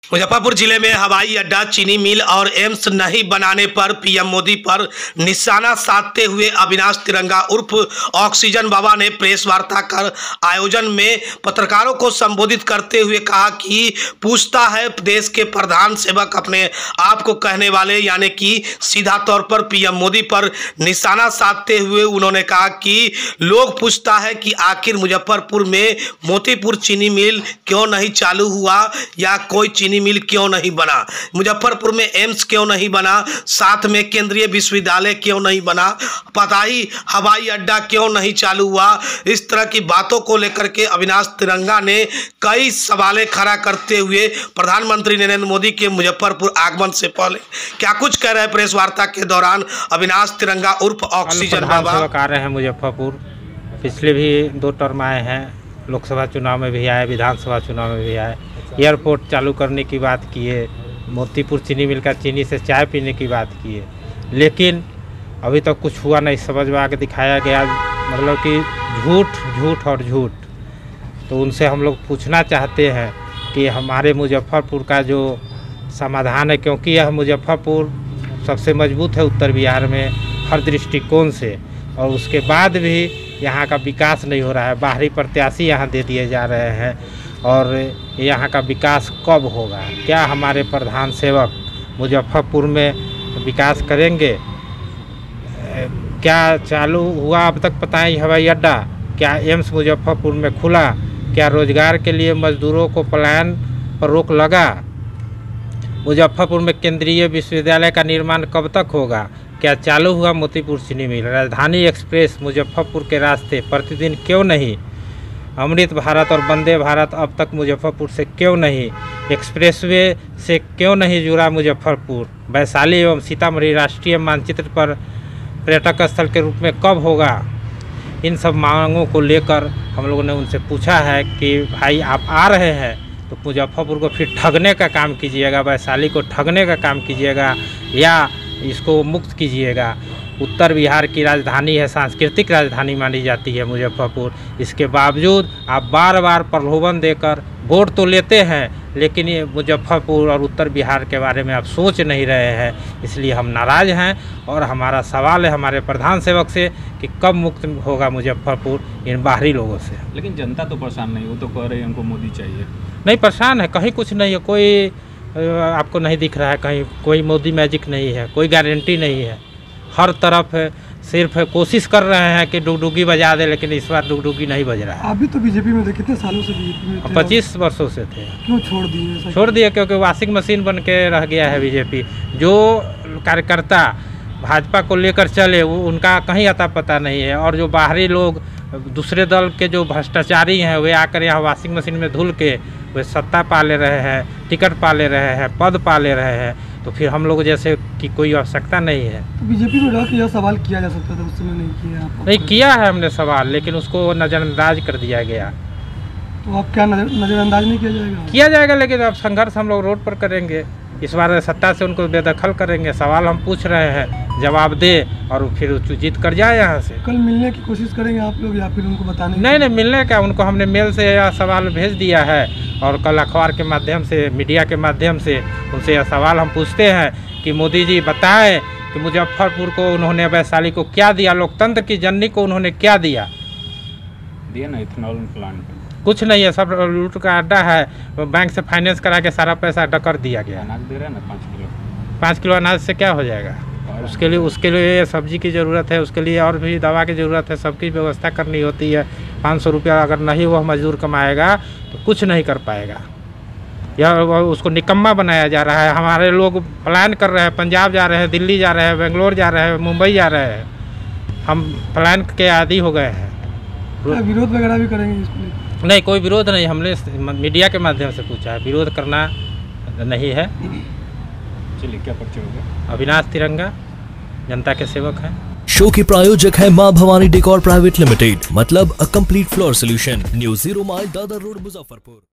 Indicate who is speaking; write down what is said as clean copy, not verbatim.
Speaker 1: मुजफ्फरपुर जिले में हवाई अड्डा, चीनी मिल और एम्स नहीं बनाने पर पीएम मोदी पर निशाना साधते हुए अविनाश तिरंगा उर्फ ऑक्सीजन बाबा ने प्रेस वार्ता कर आयोजन में पत्रकारों को संबोधित करते हुए कहा कि पूछता है देश के प्रधान सेवक अपने आप को कहने वाले, यानी कि सीधा तौर पर पीएम मोदी पर निशाना साधते हुए उन्होंने कहा कि लोग पूछता है कि आखिर मुजफ्फरपुर में मोतीपुर चीनी मिल क्यों नहीं चालू हुआ या कोई चीनी मिल क्यों नहीं बना, मुजफ्फरपुर में एम्स क्यों नहीं बना, साथ में केंद्रीय विश्वविद्यालय क्यों नहीं बना, पताही हवाई अड्डा क्यों नहीं चालू हुआ। इस तरह की बातों को लेकर के अविनाश तिरंगा ने कई सवाल खड़ा करते हुए प्रधानमंत्री नरेंद्र मोदी के मुजफ्फरपुर आगमन से पहले क्या कुछ कह रहे हैं प्रेस वार्ता के दौरान अविनाश तिरंगा उर्फ ऑक्सीजन बाबा।
Speaker 2: आ रहे हैं मुजफ्फरपुर, पिछले भी 2 टर्म आए हैं, लोकसभा चुनाव में भी आए, विधानसभा चुनाव में भी आए। एयरपोर्ट चालू करने की बात किए, मोतीपुर चीनी मिल का चीनी से चाय पीने की बात किए, लेकिन अभी तक कुछ हुआ नहीं। समझ में आके दिखाया गया, मतलब कि झूठ और झूठ। तो उनसे हम लोग पूछना चाहते हैं कि हमारे मुजफ्फरपुर का जो समाधान है, क्योंकि यह मुजफ्फरपुर सबसे मजबूत है उत्तर बिहार में हर दृष्टिकोण से, और उसके बाद भी यहाँ का विकास नहीं हो रहा है। बाहरी प्रत्याशी यहाँ दे दिए जा रहे हैं, और यहाँ का विकास कब होगा? क्या हमारे प्रधान सेवक मुजफ्फरपुर में विकास करेंगे? क्या चालू हुआ अब तक पताही हवाई अड्डा? क्या एम्स मुजफ्फरपुर में खुला? क्या रोजगार के लिए मजदूरों को पलायन पर रोक लगा? मुजफ्फरपुर में केंद्रीय विश्वविद्यालय का निर्माण कब तक होगा? क्या चालू हुआ मोतीपुर चीनी मिल? राजधानी एक्सप्रेस मुजफ्फरपुर के रास्ते प्रतिदिन क्यों नहीं? अमृत भारत और वंदे भारत अब तक मुजफ्फरपुर से क्यों नहीं? एक्सप्रेसवे से क्यों नहीं जुड़ा मुजफ्फरपुर? वैशाली एवं सीतामढ़ी राष्ट्रीय मानचित्र पर पर्यटक स्थल के रूप में कब होगा? इन सब मांगों को लेकर हम लोगों ने उनसे पूछा है कि भाई आप आ रहे हैं तो मुजफ्फरपुर को फिर ठगने का काम कीजिएगा, वैशाली को ठगने का काम कीजिएगा या इसको मुक्त कीजिएगा। उत्तर बिहार की राजधानी है, सांस्कृतिक राजधानी मानी जाती है मुजफ्फरपुर। इसके बावजूद आप बार बार प्रलोभन देकर वोट तो लेते हैं, लेकिन ये मुजफ्फरपुर और उत्तर बिहार के बारे में आप सोच नहीं रहे हैं। इसलिए हम नाराज़ हैं, और हमारा सवाल है हमारे प्रधान सेवक से कि कब मुक्त होगा मुजफ्फरपुर इन बाहरी लोगों से।
Speaker 3: लेकिन जनता तो परेशान नहीं, वो तो कह रहे हैं उनको मोदी चाहिए।
Speaker 2: नहीं, परेशान है, कहीं कुछ नहीं है, कोई आपको नहीं दिख रहा है, कहीं कोई मोदी मैजिक नहीं है, कोई गारंटी नहीं है। हर तरफ सिर्फ कोशिश कर रहे हैं कि डुगडुगी बजा दे, लेकिन इस बार डुगडुगी नहीं बज रहा है।
Speaker 4: आप भी तो बीजेपी में थे, कितने सालों से बीजेपी में थे?
Speaker 2: 25 वर्षों से थे।
Speaker 4: क्यों छोड़ दिए?
Speaker 2: छोड़ दिए क्योंकि वॉशिंग मशीन बन के रह गया है बीजेपी। जो कार्यकर्ता भाजपा को लेकर चले वो उनका कहीं अता पता नहीं है, और जो बाहरी लोग दूसरे दल के जो भ्रष्टाचारी हैं वे आकर यहाँ वॉशिंग मशीन में धुल के वे सत्ता पा ले रहे हैं, टिकट पा ले रहे हैं, पद पा ले रहे हैं। तो फिर हम लोग जैसे कि कोई आवश्यकता नहीं है।
Speaker 4: तो बीजेपी में रह के यह सवाल किया जा सकता था, उस समय नहीं किया?
Speaker 2: नहीं किया है हमने सवाल, लेकिन उसको नज़रअंदाज कर दिया गया।
Speaker 4: तो अब क्या नज़रअंदाज नहीं किया जाएगा?
Speaker 2: किया जाएगा, लेकिन अब संघर्ष हम लोग रोड पर करेंगे। इस बार सत्ता से उनको बेदखल करेंगे। सवाल हम पूछ रहे हैं, जवाब दे और फिर जीत कर जाए यहाँ से।
Speaker 4: कल मिलने की कोशिश करेंगे आप लोग या फिर उनको बताने?
Speaker 2: नहीं, मिलने का उनको हमने मेल से यह सवाल भेज दिया है, और कल अखबार के माध्यम से, मीडिया के माध्यम से उनसे यह सवाल हम पूछते हैं कि मोदी जी बताएं कि मुजफ्फरपुर को उन्होंने, वैशाली को क्या दिया? लोकतंत्र की जननी को उन्होंने क्या दिया
Speaker 3: ना इथेनॉल प्लांट?
Speaker 2: कुछ नहीं है, सब लूट का अड्डा है। बैंक से फाइनेंस करा के सारा पैसा डकर दिया गया।
Speaker 3: अनाज दे रहे हैं ना 5 किलो।
Speaker 2: 5 किलो अनाज से क्या हो जाएगा? उसके लिए सब्जी की ज़रूरत है, उसके लिए और भी दवा की ज़रूरत है, सबकी व्यवस्था करनी होती है। 500 रुपया अगर नहीं वह मजदूर कमाएगा तो कुछ नहीं कर पाएगा। यह उसको निकम्मा बनाया जा रहा है। हमारे लोग प्लान कर रहे हैं, पंजाब जा रहे हैं, दिल्ली जा रहे हैं, बेंगलोर जा रहे हैं, मुंबई जा रहे हैं। हम प्लान के आदी हो गए हैं।
Speaker 4: विरोध वगैरह भी करेंगे इसको?
Speaker 2: नहीं, कोई विरोध नहीं। हमने मीडिया के माध्यम से पूछा है, विरोध करना नहीं है।
Speaker 3: चलिए, क्या परिचय होगा?
Speaker 2: अविनाश तिरंगा, जनता के सेवक हैं।
Speaker 5: शो के प्रायोजक है मां भवानी डेकोर प्राइवेट लिमिटेड, मतलब a complete floor solution, new 0 mile Dadar road, Muzaffarpur.